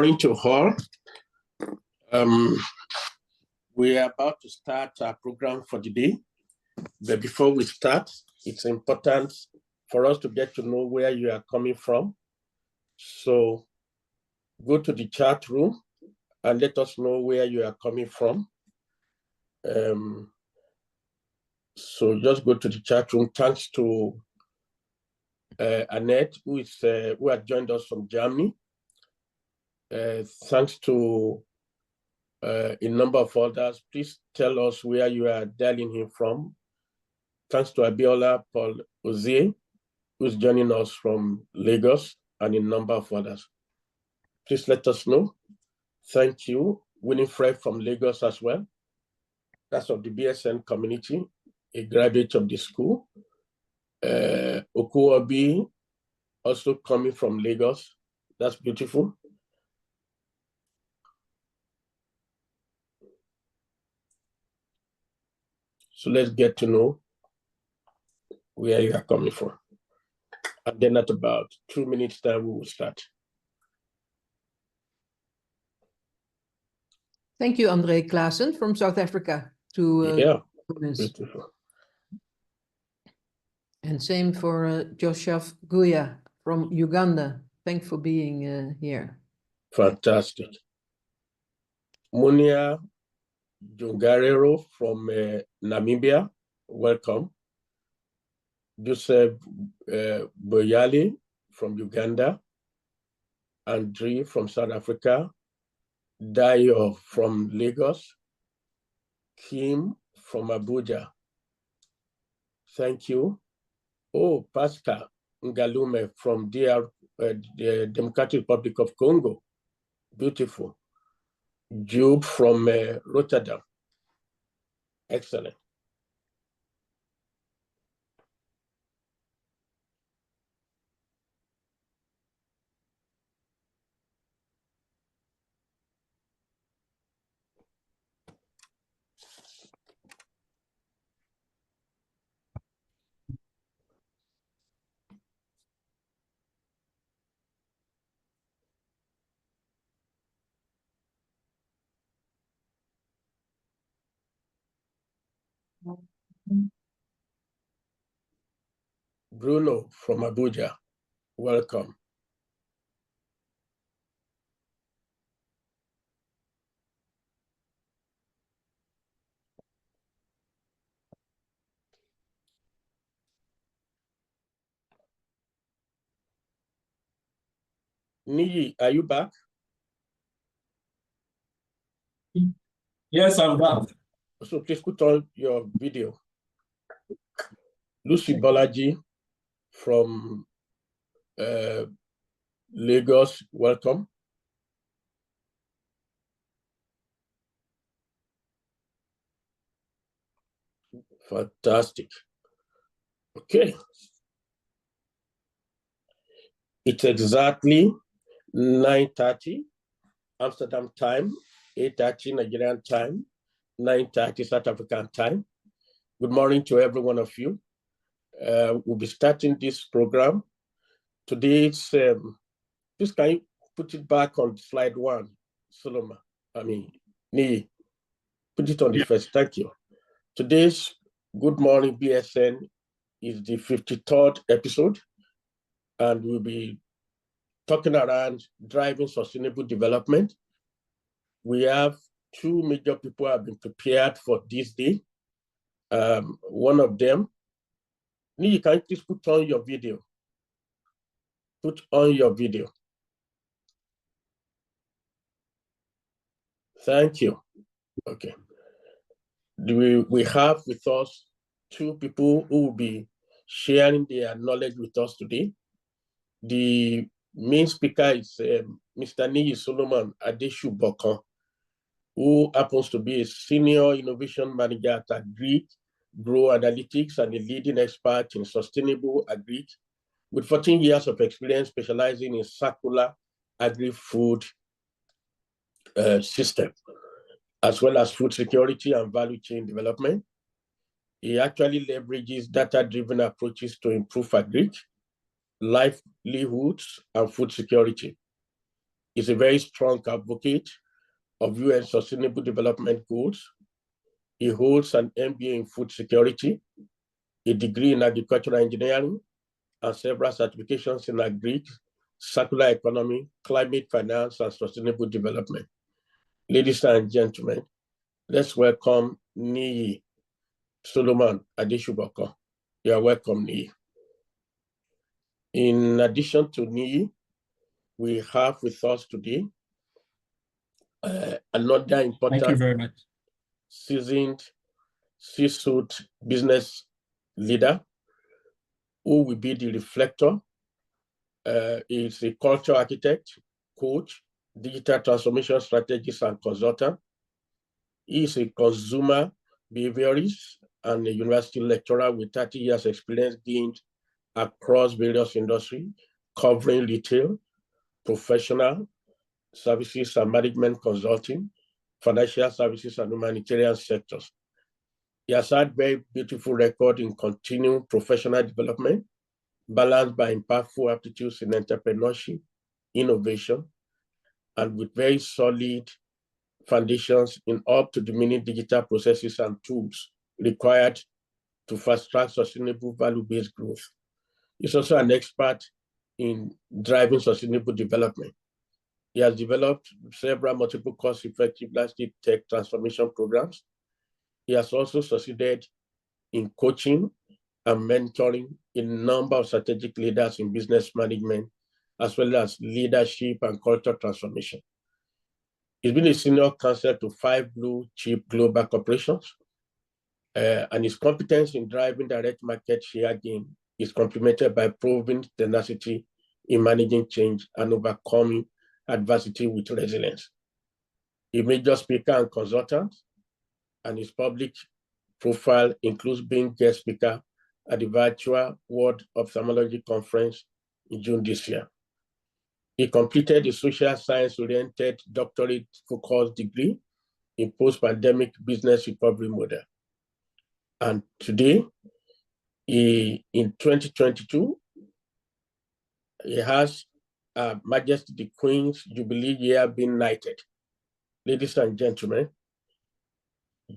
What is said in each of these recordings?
morning to all. We are about to start our program for the day. But before we start, it's important for us to get to know where you are coming from. So go to the chat room and let us know where you are coming from. So just go to the chat room. Thanks to Annette, who has joined us from Germany. Thanks to a number of others. Please tell us where you are dialing in from. Thanks to Abiola Paul Ozie, who's joining us from Lagos, and a number of others. Please let us know. Thank you. Winifred from Lagos as well. That's of the BSN community, a graduate of the school. Okuobi, also coming from Lagos. That's beautiful. So let's get to know where you are coming from. And then at about 2 minutes time, we will start. Thank you, Andre Klaassen from South Africa. Beautiful. And same for Joseph Guya from Uganda. Thanks for being here. Fantastic. Munia Jungarero from Namibia, welcome. Joseph Boyali from Uganda. Andre from South Africa. Dayo from Lagos. Kim from Abuja. Thank you. Oh, Pascal Ngalume from the Democratic Republic of Congo. Beautiful. Job from Rotterdam. Excellent. Bruno from Abuja, welcome. Niyi, are you back? Yes, I'm back. So please put on your video. Lucy Bolaji from Lagos, welcome. Fantastic. Okay. It's exactly 9:30 Amsterdam time, 8:30 Nigerian time, 9:30 South African time. Good morning to every one of you. We'll be starting this program. Today's, please can you put it back on slide 1, Solomon? Nii, put it on the first, thank you. Today's Good Morning BSN is the 53rd episode, and we'll be talking around driving sustainable development. We have 2 major people who have been prepared for this day. One of them, Nii, can you please put on your video? Put on your video. Thank you. Okay. We have with us 2 people who will be sharing their knowledge with us today. The main speaker is Mr. Solomon Adesubokan, who happens to be a senior innovation manager at Agri Grow Analytics and a leading expert in sustainable agri, with 14 years of experience specializing in circular agri-food system, as well as food security and value chain development. He actually leverages data-driven approaches to improve agri, livelihoods, and food security. is a very strong advocate of UN Sustainable Development Goals. He holds an MBA in food security, a degree in agricultural engineering, and several certifications in agri, circular economy, climate finance, and sustainable development. Ladies and gentlemen, let's welcome Niyi Solomon Adesubokan. You are welcome, Niyi. In addition to Niyi, we have with us today another important, Thank you very much, seasoned C-suite business leader who will be the reflector. Is a cultural architect, coach, digital transformation strategist, and consultant. He is a consumer behaviorist and a university lecturer with 30 years experience gained across various industries, covering retail, professional services and management consulting, financial services, and humanitarian sectors. He has had very beautiful record in continuing professional development, balanced by impactful aptitudes in entrepreneurship, innovation, and with very solid foundations in up-to-the-minute digital processes and tools required to fast-track sustainable value-based growth. He's also an expert in driving sustainable development. He has developed several multiple cost-effective landscape tech transformation programs. He has also succeeded in coaching and mentoring a number of strategic leaders in business management, as well as leadership and cultural transformation. He's been a senior counsel to 5 blue chip global corporations, and his competence in driving direct market share gain is complemented by proven tenacity in managing change and overcoming adversity with resilience. A major speaker and consultant, and his public profile includes being guest speaker at the virtual World Ophthalmology Conference in June this year. He completed a social science-oriented doctorate-focused degree in post-pandemic business recovery model. And today, in 2022, he has Majesty the Queen's Jubilee year being knighted. Ladies and gentlemen,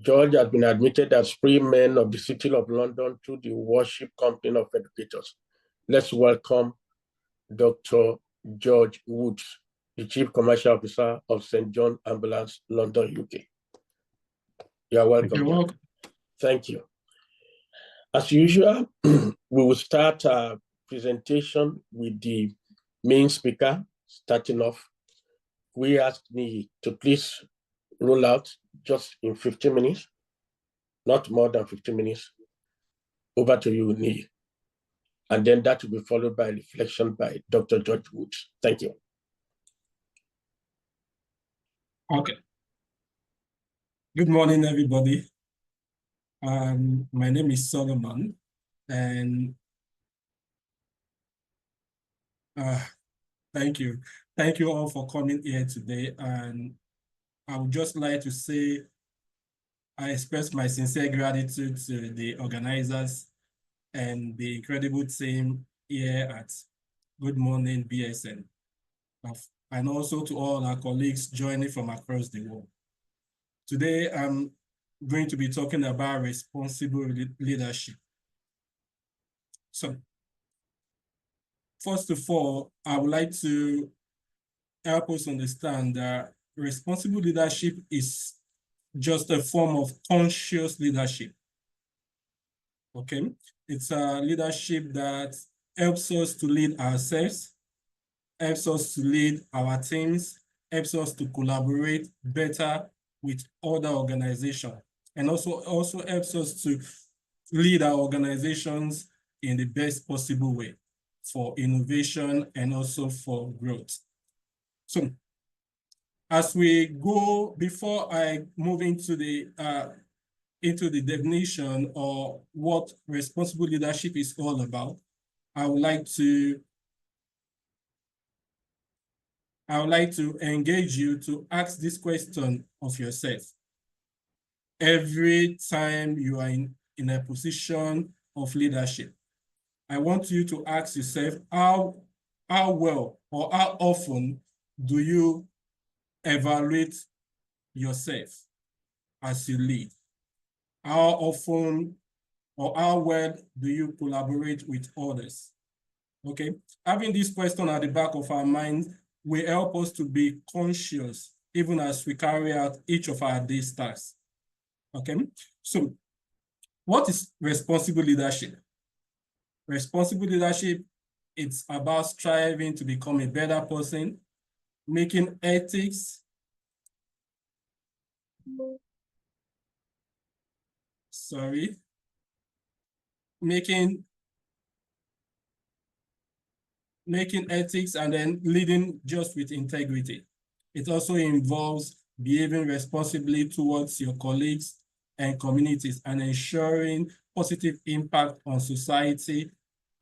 George has been admitted as Freeman of the City of London through the Worship Company of Educators. Let's welcome Dr. George Woods, the Chief Commercial Officer of St. John Ambulance, London, UK. You are welcome. You're welcome. Thank you. As usual, we will start our presentation with the main speaker, starting off. We asked me to please roll out just in 15 minutes, not more than 15 minutes. Over to you, Niyi. And then that will be followed by reflection by Dr. George Woods. Thank you. Okay. Good morning, everybody. My name is Solomon, and thank you. Thank you all for coming here today. And I would just like to say, I express my sincere gratitude to the organizers and the incredible team here at Goodmorning BSN, and also to all our colleagues joining from across the world. Today, I'm going to be talking about responsible leadership. So, first of all, I would like to help us understand that responsible leadership is just a form of conscious leadership. Okay, it's a leadership that helps us to lead ourselves, helps us to lead our teams, helps us to collaborate better with other organizations, and also helps us to lead our organizations in the best possible way for innovation and also for growth. So, as we go, before I move into the definition or what responsible leadership is all about, I would like to engage you to ask this question of yourself. Every time you are in a position of leadership, I want you to ask yourself how well or how often do you evaluate yourself as you lead? How often or how well do you collaborate with others? Okay, having this question at the back of our mind will help us to be conscious even as we carry out each of our day's tasks. Okay, so what is responsible leadership? Responsible leadership, it's about striving to become a better person, making ethics, making ethics and then leading just with integrity. It also involves behaving responsibly towards your colleagues and communities and ensuring positive impact on society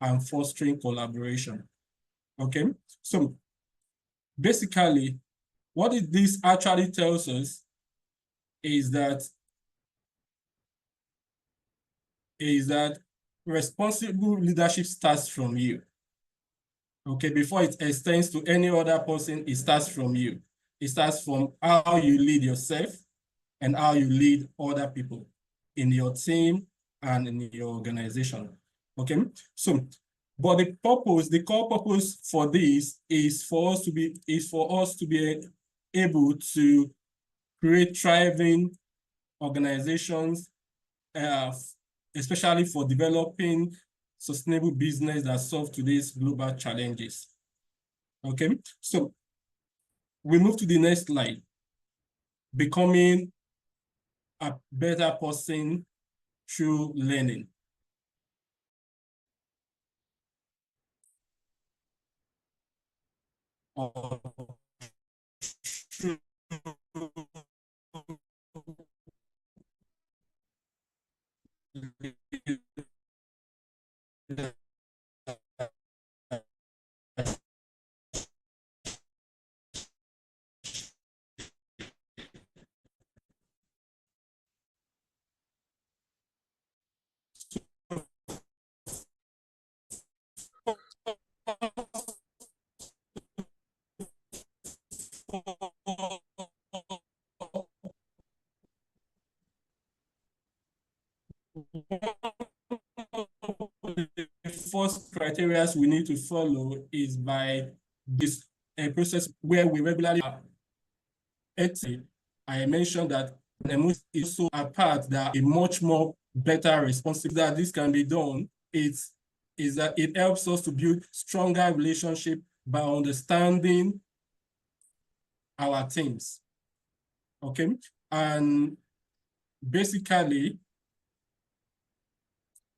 and fostering collaboration. Okay, so basically, what this actually tells us is that responsible leadership starts from you. Okay, before it extends to any other person, it starts from you. It starts from how you lead yourself and how you lead other people in your team and in your organization. Okay, so, but the core purpose for this is for us to be able to create thriving organizations, especially for developing sustainable business that solve today's global challenges. Okay, so we move to the next slide. Becoming a better person through learning. The first criteria we need to follow is by this process where we regularly I mentioned that emotion is also a part that a much more better responsibility that this can be done. Is that it helps us to build stronger relationship by understanding our teams. Okay, and basically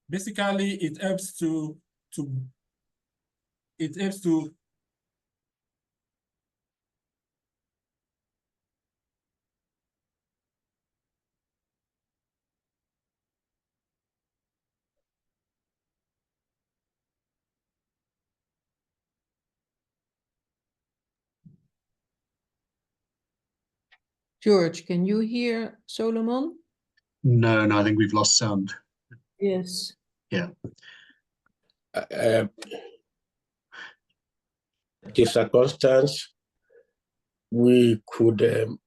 it helps to George, can you hear Solomon? No, I think we've lost sound. Yes. Yeah. The circumstance, we could,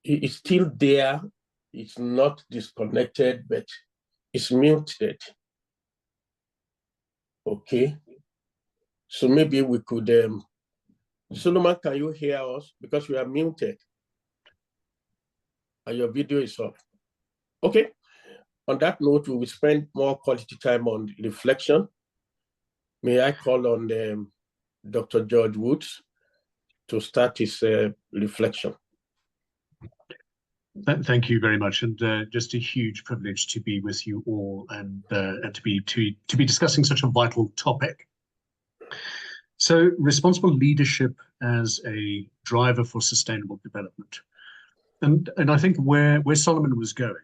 it's still there. It's not disconnected, but it's muted. Okay. So maybe we could, Solomon, can you hear us? Because we are muted. And your video is off. Okay. On that note, we will spend more quality time on reflection. May I call on Dr. George Woods to start his reflection. Thank you very much, and just a huge privilege to be with you all and to be discussing such a vital topic. So, responsible leadership as a driver for sustainable development, and I think where Solomon was going,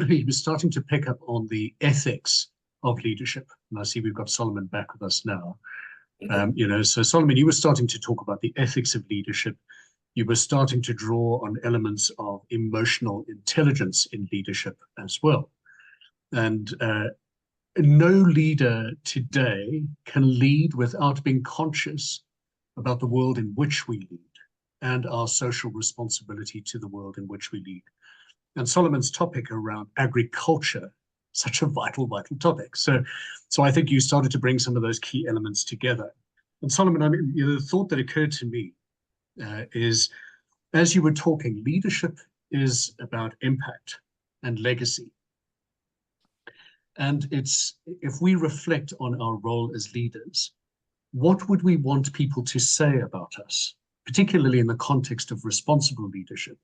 he was starting to pick up on the ethics of leadership, and I see we've got Solomon back with us now. So Solomon, you were starting to talk about the ethics of leadership. You were starting to draw on elements of emotional intelligence in leadership as well. And no leader today can lead without being conscious about the world in which we lead. and our social responsibility to the world in which we lead. And Solomon's topic around agriculture, such a vital topic. So I think you started to bring some of those key elements together. And Solomon, I mean, the thought that occurred to me is, as you were talking, leadership is about impact and legacy. And if we reflect on our role as leaders, what would we want people to say about us, particularly in the context of responsible leadership?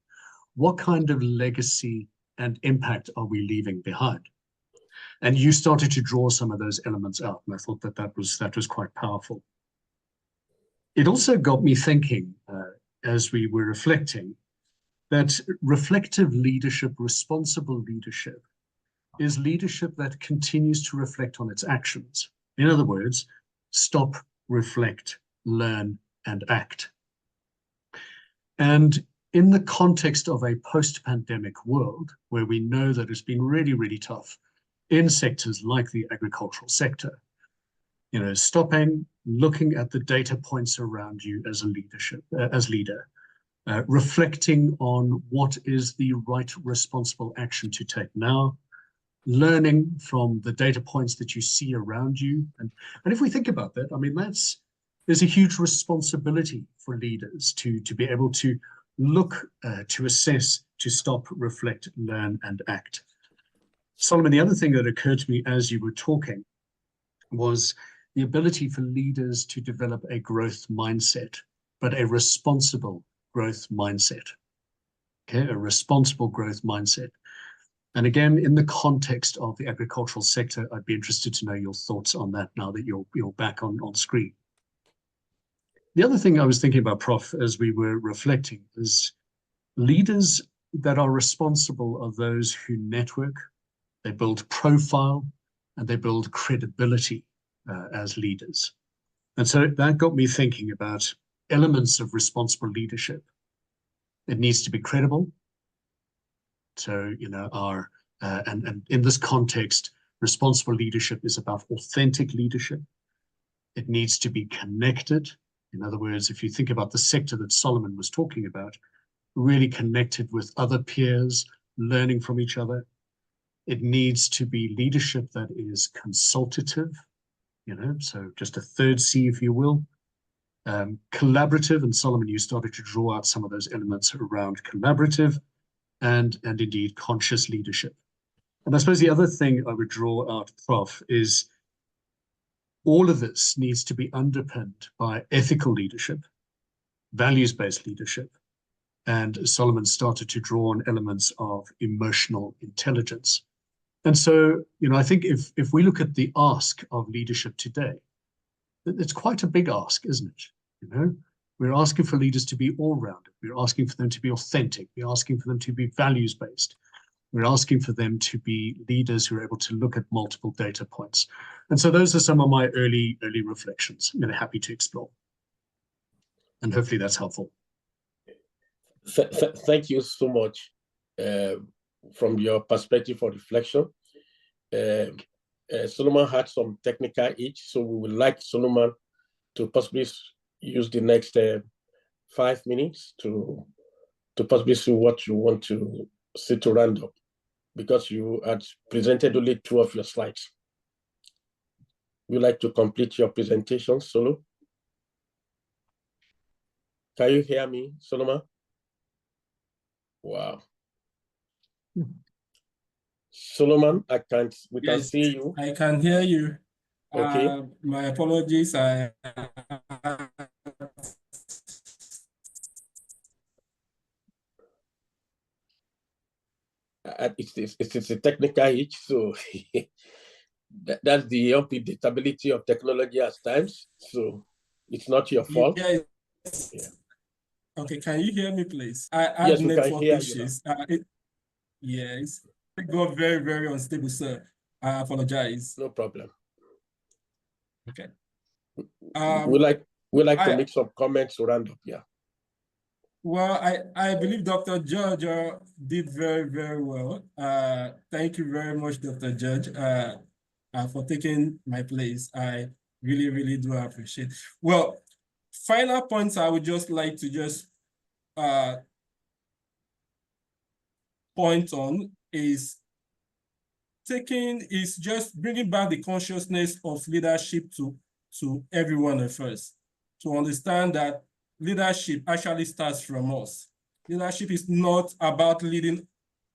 What kind of legacy and impact are we leaving behind? And you started to draw some of those elements out, and I thought that was quite powerful. It also got me thinking, as we were reflecting, that reflective leadership, responsible leadership, is leadership that continues to reflect on its actions. In other words, stop, reflect, learn, and act. And in the context of a post-pandemic world, where we know that it's been really, really tough in sectors like the agricultural sector, stopping, looking at the data points around you as a leader, reflecting on what is the right responsible action to take now, learning from the data points that you see around you. And if we think about that, I mean, there's a huge responsibility for leaders to be able to look, to assess, to stop, reflect, learn, and act. Solomon, the other thing that occurred to me as you were talking was the ability for leaders to develop a growth mindset, but a responsible growth mindset. Okay, a responsible growth mindset. And again, in the context of the agricultural sector, I'd be interested to know your thoughts on that now that you're back on screen. The other thing I was thinking about, Prof, as we were reflecting, is leaders that are responsible are those who network, they build profile, and they build credibility as leaders. And so that got me thinking about elements of responsible leadership. It needs to be credible. So, and in this context, responsible leadership is about authentic leadership. It needs to be connected. In other words, if you think about the sector that Solomon was talking about, really connected with other peers, learning from each other. It needs to be leadership that is consultative, so just a third C, if you will. Collaborative, and Solomon, you started to draw out some of those elements around collaborative and indeed conscious leadership. And I suppose the other thing I would draw out, Prof, is all of this needs to be underpinned by ethical leadership, values-based leadership, and Solomon started to draw on elements of emotional intelligence. And so, I think if we look at the ask of leadership today, it's quite a big ask, isn't it? We're asking for leaders to be all-rounded. We're asking for them to be authentic. We're asking for them to be values-based. We're asking for them to be leaders who are able to look at multiple data points. And so those are some of my early reflections. I'm happy to explore. And hopefully that's helpful. Thank you so much from your perspective for reflection. Solomon had some technical itch, so we would like Solomon to possibly use the next 5 minutes to possibly see what you want to see to round up, because you had presented only 2 of your slides. Would you like to complete your presentation, Solo? Can you hear me, Solomon? Wow. Solomon, we can see you. I can hear you. Okay. My apologies. It's a technical hitch, so that's the unpredictability of technology at times. So it's not your fault. Yes. Yeah. Okay, can you hear me, please? I had Yes, we can network hear issues. Yes, it got very, very unstable, sir. I apologize. No problem. Okay. We like to make some comments to round up. Yeah. Well, I believe Dr. George did very, very well. Thank you very much, Dr. George, for taking my place. I really, really do appreciate. Well, final points I would just like to point on is just bringing back the consciousness of leadership to every one of us, to understand that leadership actually starts from us. Leadership is not about leading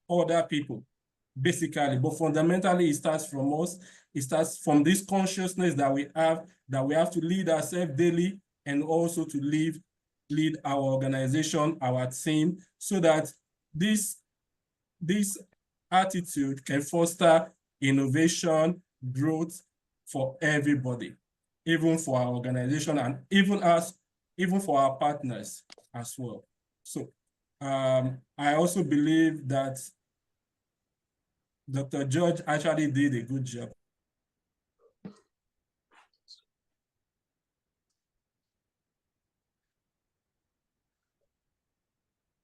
other people, basically, but fundamentally it starts from us. It starts from this consciousness that we have to lead ourselves daily, and also to lead our organization, our team, so that this attitude can foster innovation, growth for everybody, even for our organization, and even for our partners as well. So I also believe that Dr. George actually did a good job.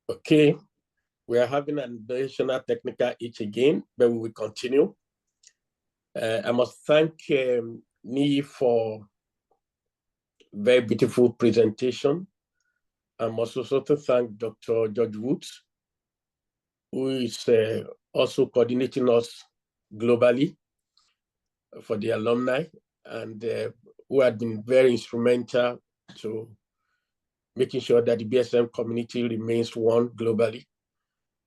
Okay, we are having an additional technical itch again, but we will continue. I must thank Nii for very beautiful presentation. I must also thank Dr. George Woods, who is also coordinating us globally for the alumni, and who had been very instrumental to making sure that the BSN community remains one globally.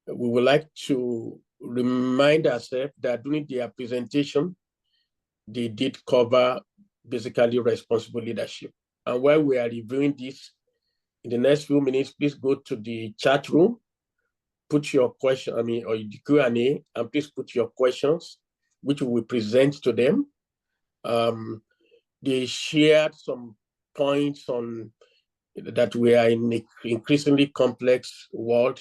We would like to remind ourselves that during their presentation, they did cover basically responsible leadership. And while we are reviewing this, in the next few minutes, please go to the chat room, put your question, or the Q&A, and please put your questions, which we will present to them. They shared some points on that we are in an increasingly complex world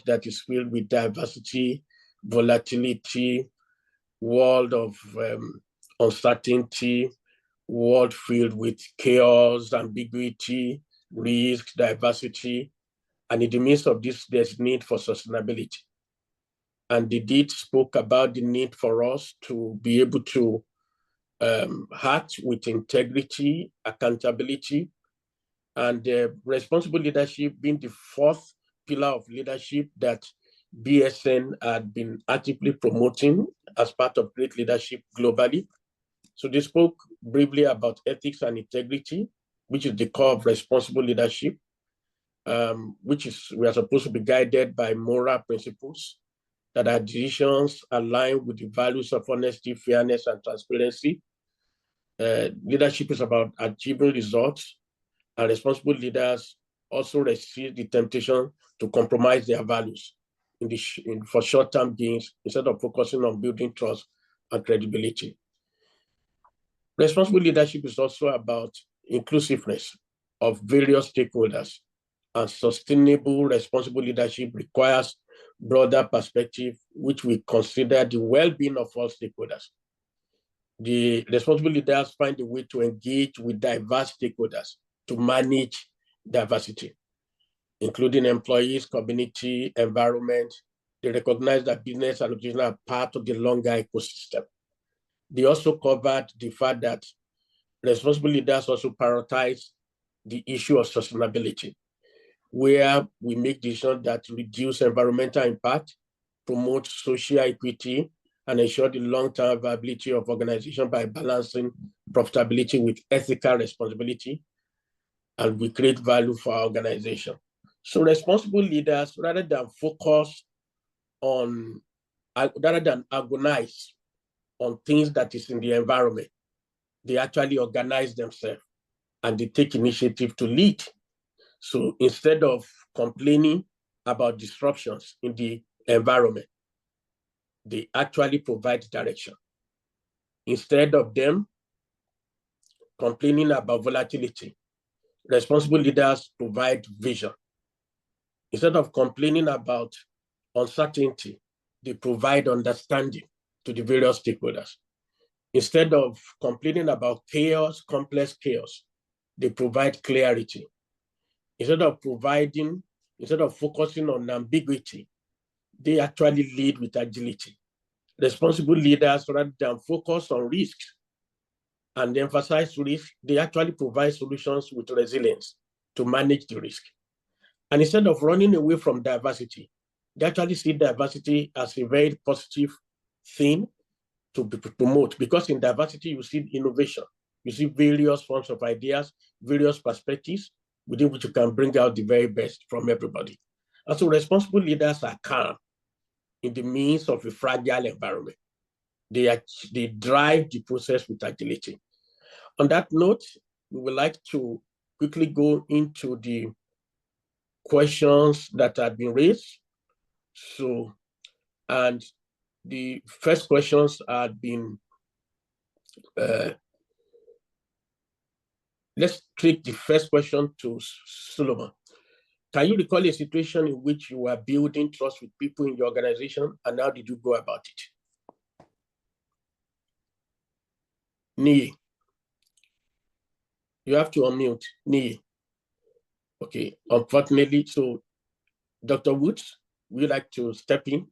that is filled with diversity, volatility, world of uncertainty, world filled with chaos, ambiguity, risk, diversity. And in the midst of this, there's need for sustainability. And they did spoke about the need for us to be able to act with integrity, accountability, and responsible leadership being the fourth pillar of leadership that BSN had been actively promoting as part of great leadership globally. So they spoke briefly about ethics and integrity, which is the core of responsible leadership, which is we are supposed to be guided by moral principles, that our decisions align with the values of honesty, fairness, and transparency. Leadership is about achieving results, and responsible leaders also resist the temptation to compromise their values for short-term gains instead of focusing on building trust and credibility. Responsible leadership is also about inclusiveness of various stakeholders, and sustainable responsible leadership requires broader perspective, which we consider the well-being of all stakeholders. The responsible leaders find a way to engage with diverse stakeholders to manage diversity, including employees, community, environment. They recognize that business and organization are part of the longer ecosystem. They also covered the fact that responsible leaders also prioritize the issue of sustainability, where we make decisions that reduce environmental impact, promote social equity, and ensure the long-term viability of organization by balancing profitability with ethical responsibility, and we create value for our organization. So responsible leaders, rather than agonize on things that is in the environment, they actually organize themselves and they take initiative to lead. So instead of complaining about disruptions in the environment, they actually provide direction. Instead of them complaining about volatility, responsible leaders provide vision. Instead of complaining about uncertainty, they provide understanding to the various stakeholders. Instead of complaining about chaos, complex chaos, they provide clarity. Instead of focusing on ambiguity, they actually lead with agility. Responsible leaders, rather than focus on risks and emphasize risk, they actually provide solutions with resilience to manage the risk. And instead of running away from diversity, they actually see diversity as a very positive thing to promote, because in diversity, you see innovation. You see various forms of ideas, various perspectives within which you can bring out the very best from everybody. And so responsible leaders are calm in the midst of a fragile environment. They drive the process with agility. On that note, we would like to quickly go into the questions that have been raised. So, and the first questions have been, let's take the first question to Solomon. Can you recall a situation in which you were building trust with people in your organization, and how did you go about it? Nii. You have to unmute, Nii. Okay, unfortunately, so Dr. Woods, would you like to step in?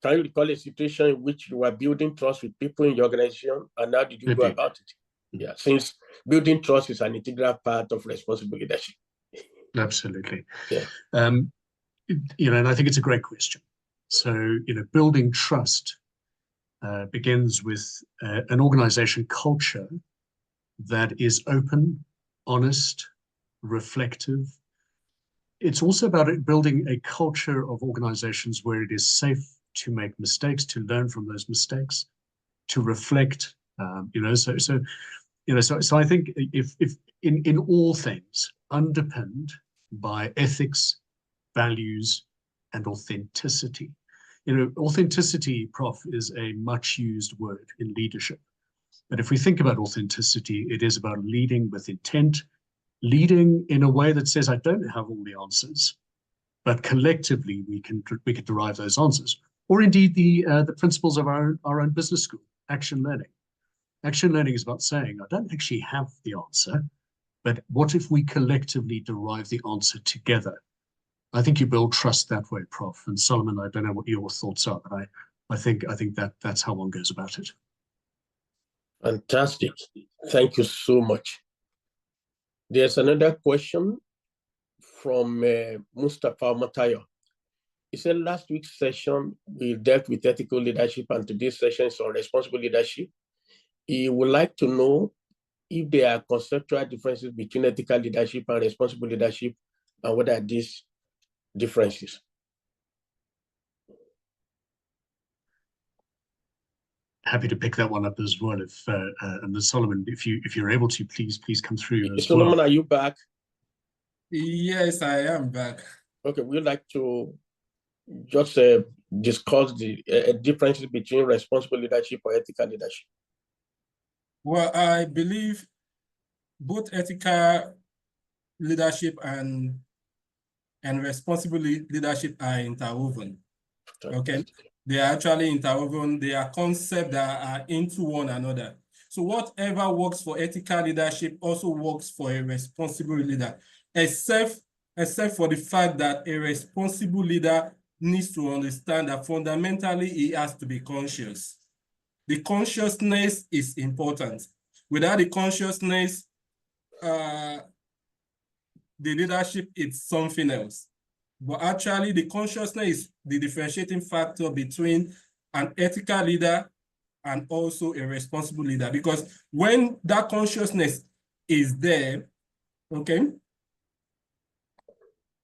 Can you recall a situation in which you were building trust with people in your organization, and how did you go about it? Yeah, since building trust is an integral part of responsible leadership. Absolutely. Yeah. And I think it's a great question. So, building trust begins with an organization culture that is open, honest, reflective. It's also about building a culture of organizations where it is safe to make mistakes, to learn from those mistakes, to reflect. So I think if in all things underpinned by ethics, values, and authenticity. Authenticity, Prof, is a much used word in leadership. But if we think about authenticity, it is about leading with intent, leading in a way that says, I don't have all the answers, but collectively we can derive those answers. Or indeed the principles of our own business school, action learning. Action learning is about saying, I don't actually have the answer, but what if we collectively derive the answer together? I think you build trust that way, Prof. And Solomon, I don't know what your thoughts are, but I think that's how one goes about it. Fantastic. Thank you so much. There's another question from Mustafa Matayo. He said last week's session, we dealt with ethical leadership, and today's session is on responsible leadership. He would like to know if there are conceptual differences between ethical leadership and responsible leadership, and what are these differences? Happy to pick that one up as well. And then Solomon, if you're able to, please come through as Solomon, well. are you back? Yes, I am back. Okay, we'd like to just discuss the differences between responsible leadership or ethical leadership. Well, I believe both ethical leadership and responsible leadership are interwoven. Okay, they are actually interwoven. They are concepts that are into one another. So whatever works for ethical leadership also works for a responsible leader, except for the fact that a responsible leader needs to understand that fundamentally he has to be conscious. The consciousness is important. Without the consciousness, the leadership is something else. But actually, the consciousness is the differentiating factor between an ethical leader and also a responsible leader. Because when that consciousness is there, okay,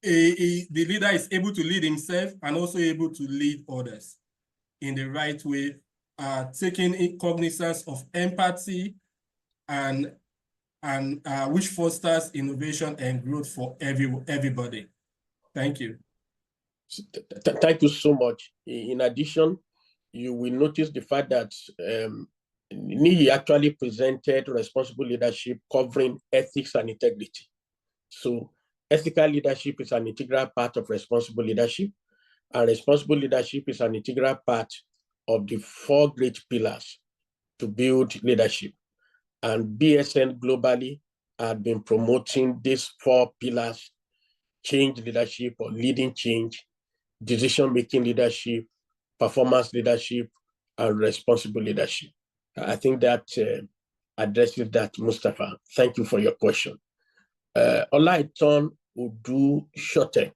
the leader is able to lead himself and also able to lead others in the right way, taking cognizance of empathy and which fosters innovation and growth for everybody. Thank you. Thank you so much. In addition, you will notice the fact that Nii actually presented responsible leadership covering ethics and integrity. So ethical leadership is an integral part of responsible leadership, and responsible leadership is an integral part of the 4 great pillars to build leadership. And BSN globally had been promoting these 4 pillars: change leadership or leading change, decision-making leadership, performance leadership, and responsible leadership. I think that addresses that, Mustafa. Thank you for your question. Olaiton Udu Shote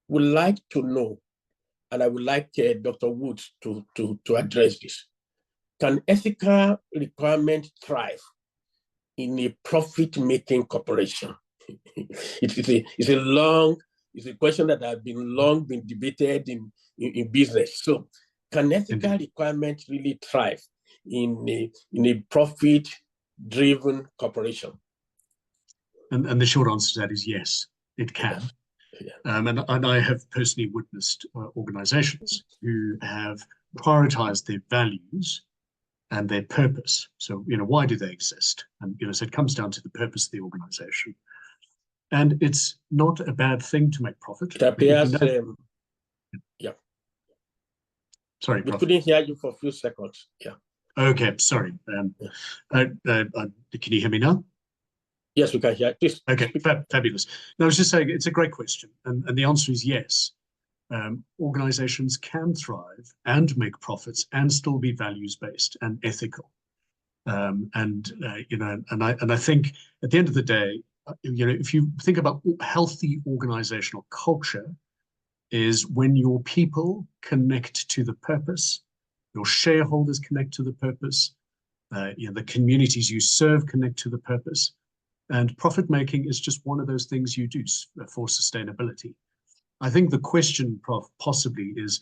would like to know, and I would like Dr. Woods to address this. Can ethical requirements thrive in a profit-making corporation? It's a question that has been long been debated in business. So, can ethical requirements really thrive in a profit-driven corporation? And the short answer to that is yes, it can. Yeah. And I have personally witnessed organizations who have prioritized their values and their purpose. So, why do they exist? And, so it comes down to the purpose of the organization. And it's not a bad thing to make profit. It appears, yeah. Sorry, we Prof. couldn't hear you for a few seconds. Yeah. Okay, sorry. Can you hear me now? Yes, we can hear. Please. Okay, fabulous. No, I was just saying it's a great question, and the answer is yes. Organizations can thrive and make profits and still be values-based and ethical. And I think at the end of the day, if you think about healthy organizational culture, is when your people connect to the purpose, your shareholders connect to the purpose, the communities you serve connect to the purpose, and profit making is just one of those things you do for sustainability. I think the question, Prof, possibly is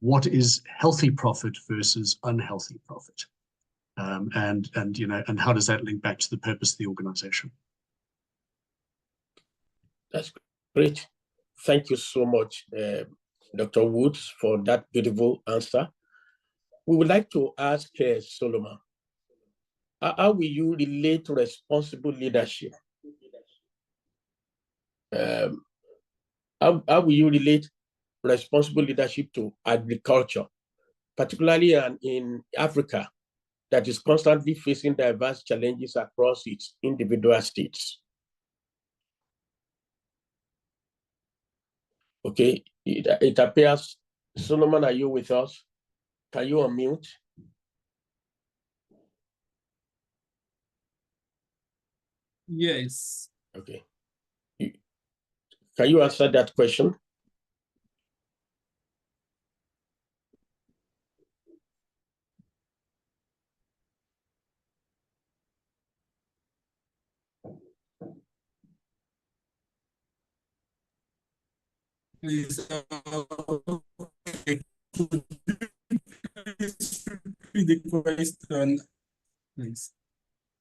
what is healthy profit versus unhealthy profit, and how does that link back to the purpose of the organization? That's great. Thank you so much, Dr. Woods, for that beautiful answer. We would like to ask Solomon, how will you relate to responsible leadership? How will you relate responsible leadership to agriculture, particularly in Africa, that is constantly facing diverse challenges across its individual states? Okay, it appears, Solomon, are you with us? Can you unmute? Yes. Okay. Can you answer that question? Please, repeat the question, please.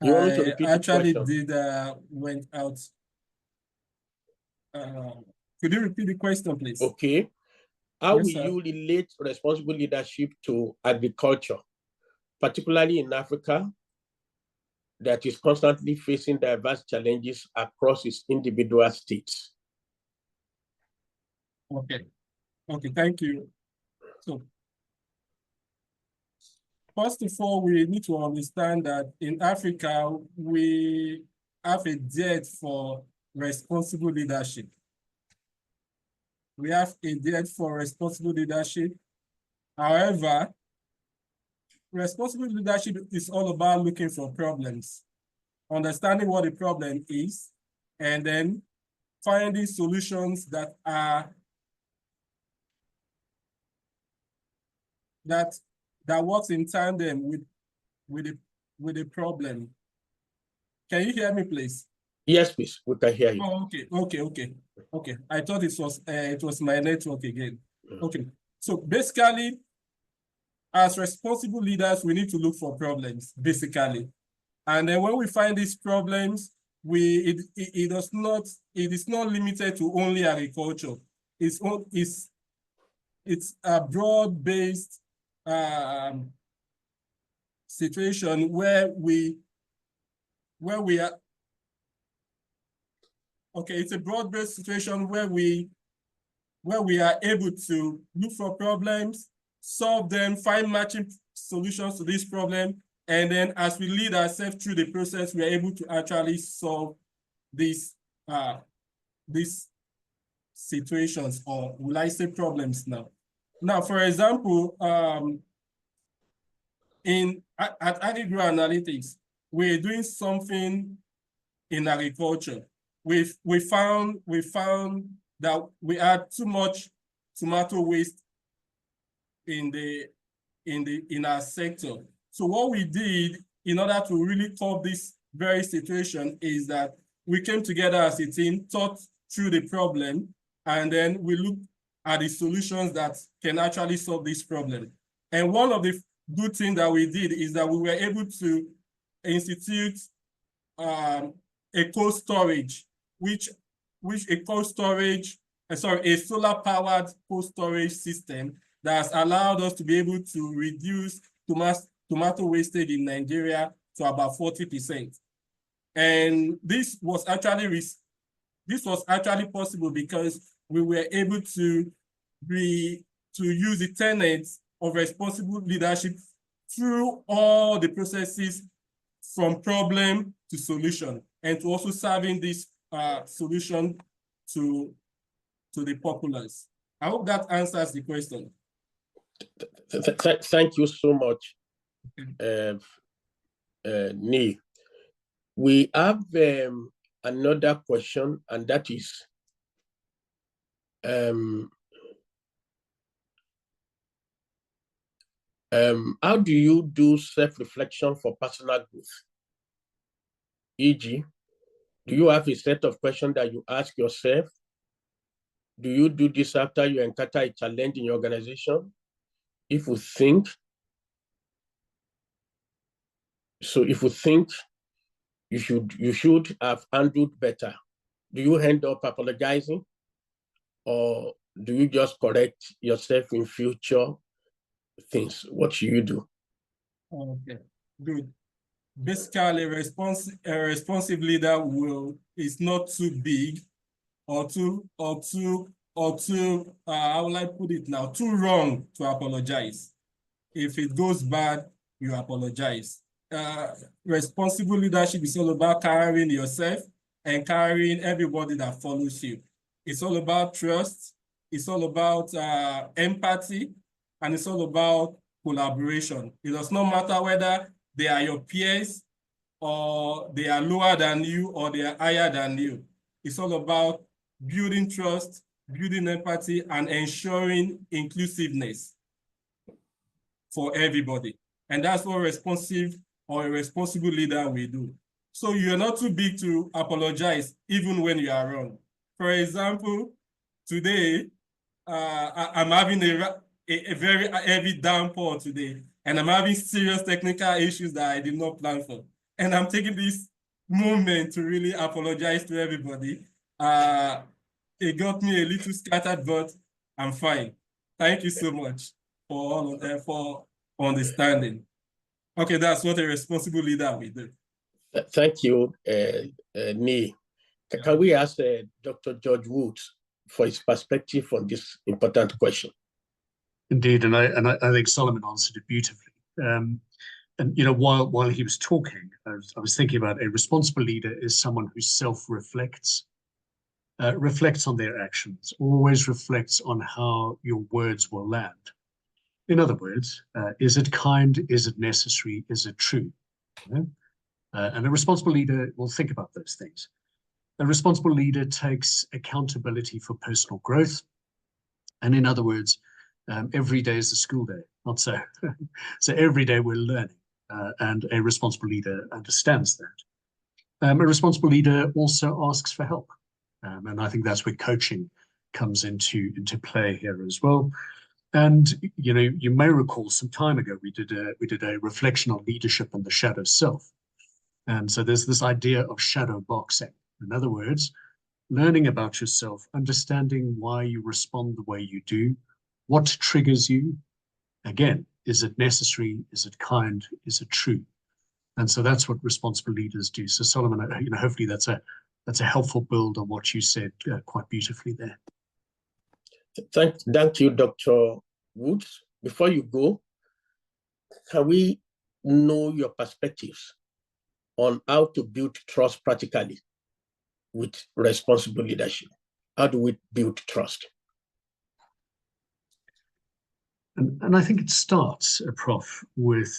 You want me to repeat I actually the question? did went out. Could you repeat the question, please? Okay. How Yes, will sir. you relate responsible leadership to agriculture, particularly in Africa, that is constantly facing diverse challenges across its individual states? Okay. Okay, thank you. So, first of all, we need to understand that in Africa, we have a debt for responsible leadership. We have a debt for responsible leadership. However, responsible leadership is all about looking for problems, understanding what the problem is, and then finding solutions that works in tandem with the problem. Can you hear me, please? Yes, please. We can hear you. Oh, okay. I thought it was my network again. Okay. So basically, as responsible leaders, we need to look for problems, basically. And then when we find these problems, it is not limited to only agriculture. It's a broad-based situation where we are. Okay, it's a broad-based situation where we are able to look for problems, solve them, find matching solutions to this problem, and then as we lead ourselves through the process, we are able to actually solve these situations, or will I say problems now? Now, for example, at Agri Analytics, we're doing something in agriculture. We found that we had too much tomato waste in our sector. So what we did in order to really solve this very situation is that we came together as a team, thought through the problem, and then we looked at the solutions that can actually solve this problem. And one of the good things that we did is that we were able to institute a cold storage, a solar-powered cold storage system that has allowed us to be able to reduce tomato wastage in Nigeria to about 40%. And this was actually possible because we were able to use the tenets of responsible leadership through all the processes from problem to solution, and to also serving this solution to the populace. I hope that answers the question. Thank you so much, Nee. We have another question, and that is, how do you do self-reflection for personal growth? E.g., do you have a set of questions that you ask yourself? Do you do this after you encounter a challenge in your organization? If you think you should have handled better, do you end up apologizing, or do you just correct yourself in future things? What should you do? Okay, good. Basically, a responsive leader is not too big or too how will I put it now, too wrong to apologize. If it goes bad, you apologize. Responsible leadership is all about carrying yourself and carrying everybody that follows you. It's all about trust. It's all about empathy, and it's all about collaboration. It does not matter whether they are your peers, or they are lower than you, or they are higher than you. It's all about building trust, building empathy, and ensuring inclusiveness for everybody. And that's what a responsible leader will do. So you're not too big to apologize, even when you are wrong. For example, today, I'm having a very heavy downpour today, and I'm having serious technical issues that I did not plan for. And I'm taking this moment to really apologize to everybody. It got me a little scattered, but I'm fine. Thank you so much for understanding. Okay, that's what a responsible leader will do. Thank you, Nee. Can we ask Dr. George Woods for his perspective on this important question? Indeed, and I think Solomon answered it beautifully. And you know, while he was talking, I was thinking about a responsible leader is someone who self-reflects, reflects on their actions, always reflects on how your words will land. In other words, is it kind? Is it necessary? Is it true? And a responsible leader will think about those things. A responsible leader takes accountability for personal growth. And in other words, every day is a school day, not so. So every day we're learning, and a responsible leader understands that. A responsible leader also asks for help. And I think that's where coaching comes into play here as well. And you know, you may recall some time ago we did a reflection on leadership and the shadow self. And so there's this idea of shadow boxing. In other words, learning about yourself, understanding why you respond the way you do, what triggers you. Again, is it necessary? Is it kind? Is it true? And so that's what responsible leaders do. So Solomon, you know, hopefully that's a helpful build on what you said quite beautifully there. Thank you, Dr. Woods. Before you go, can we know your perspectives on how to build trust practically with responsible leadership? How do we build trust? And I think it starts, Prof, with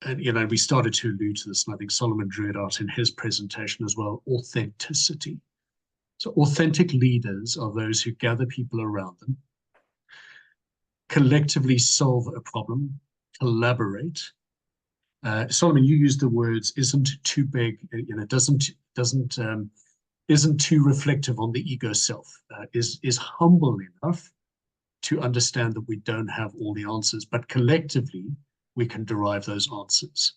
and we started to allude to this, and I think Solomon drew it out in his presentation as well, authenticity. So authentic leaders are those who gather people around them, collectively solve a problem, collaborate. Solomon, you used the words "isn't too big," isn't too reflective on the ego self, is humble enough to understand that we don't have all the answers, but collectively we can derive those answers.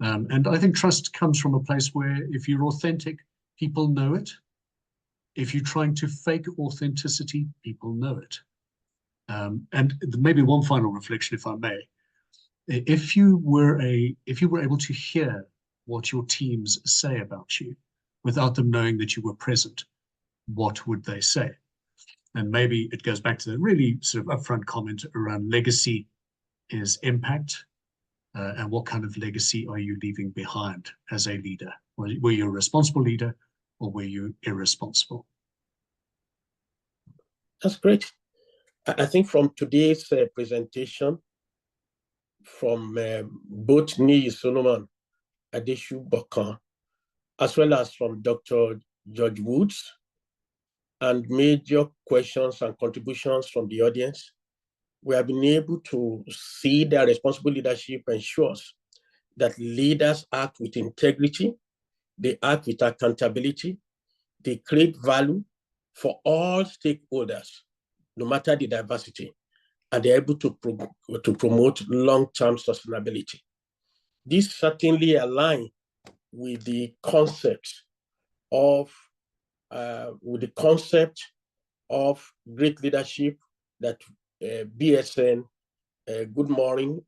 And I think trust comes from a place where if you're authentic, people know it. If you're trying to fake authenticity, people know it. And maybe one final reflection, if I may. If you were able to hear what your teams say about you without them knowing that you were present, what would they say? And maybe it goes back to the really sort of upfront comment around legacy is impact, and what kind of legacy are you leaving behind as a leader? Were you a responsible leader or were you irresponsible? That's great. I think from today's presentation, from both Solomon Adesubokan, as well as from Dr. George Woods, and major questions and contributions from the audience, we have been able to see that responsible leadership ensures that leaders act with integrity, they act with accountability, they create value for all stakeholders, no matter the diversity, and they're able to promote long-term sustainability. This certainly aligns with the concept of great leadership that BSN Good Morning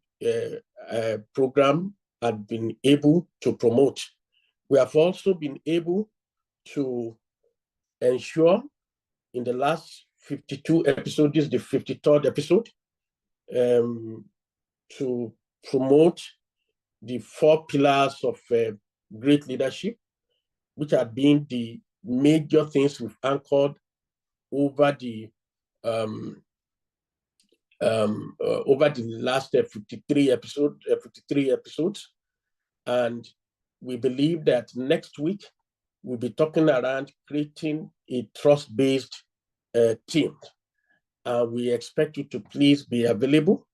program had been able to promote. We have also been able to ensure in the last 52 episodes, this is the 53rd episode, to promote the 4 pillars of great leadership, which have been the major things we've anchored over the last 53 episodes. And we believe that next week we'll be talking around creating a trust-based team. We expect you to please be available.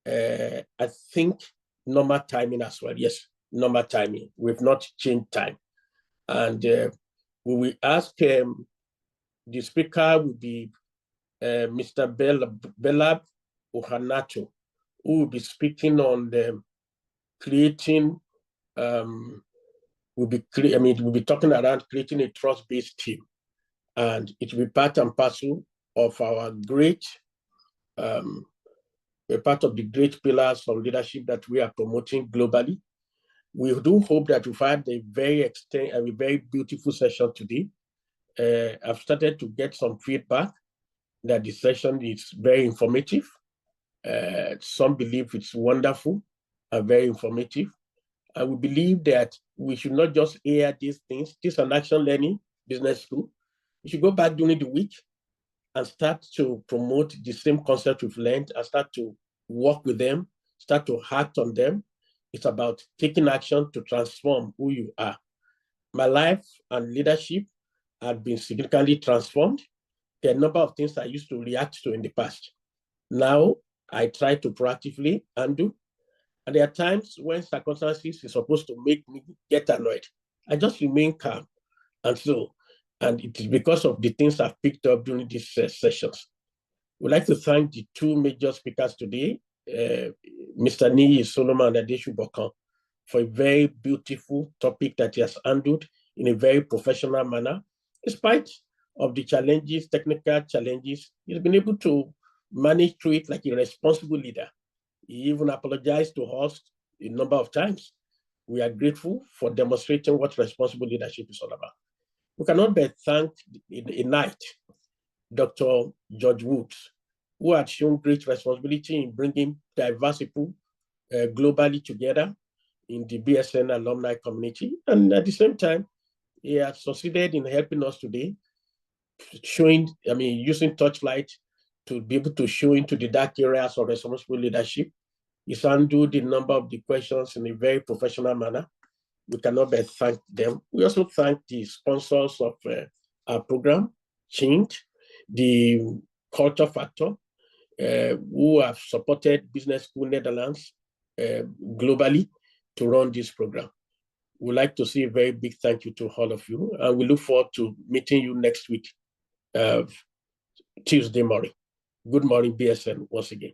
I think normal timing as well. Yes, normal timing. We've not changed time. And we will ask the speaker will be Mr. Belab Ohanato, who will be speaking on the creating, we'll be talking around creating a trust-based team. And it will be part and parcel of our great, a part of the great pillars of leadership that we are promoting globally. We do hope that we've had a very beautiful session today. I've started to get some feedback that the session is very informative. Some believe it's wonderful and very informative. And we believe that we should not just hear these things. This is an action learning business school. We should go back during the week and start to promote the same concept we've learned and start to work with them, start to act on them. It's about taking action to transform who you are. My life and leadership have been significantly transformed. There are a number of things I used to react to in the past. Now, I try to proactively undo. And there are times when circumstances are supposed to make me get annoyed. I just remain calm. And it is because of the things I've picked up during these sessions. We'd like to thank the 2 major speakers today, Mr. Solomon Adesubokan, for a very beautiful topic that he has handled in a very professional manner. In spite of the challenges, technical challenges, he's been able to manage through it like a responsible leader. He even apologized to us a number of times. We are grateful for demonstrating what responsible leadership is all about. We cannot but thank Dr. George Woods, who had shown great responsibility in bringing diverse people globally together in the BSN alumni community. And at the same time, he has succeeded in helping us today, using Torchlight to be able to show into the dark areas of responsible leadership He's handled the number of the questions in a very professional manner. We cannot but thank them. We also thank the sponsors of our program, Change, the Culture Factor, who have supported Business School Netherlands globally to run this program. We'd like to say a very big thank you to all of you, and we look forward to meeting you next week, Tuesday morning. Good morning, BSN, once again.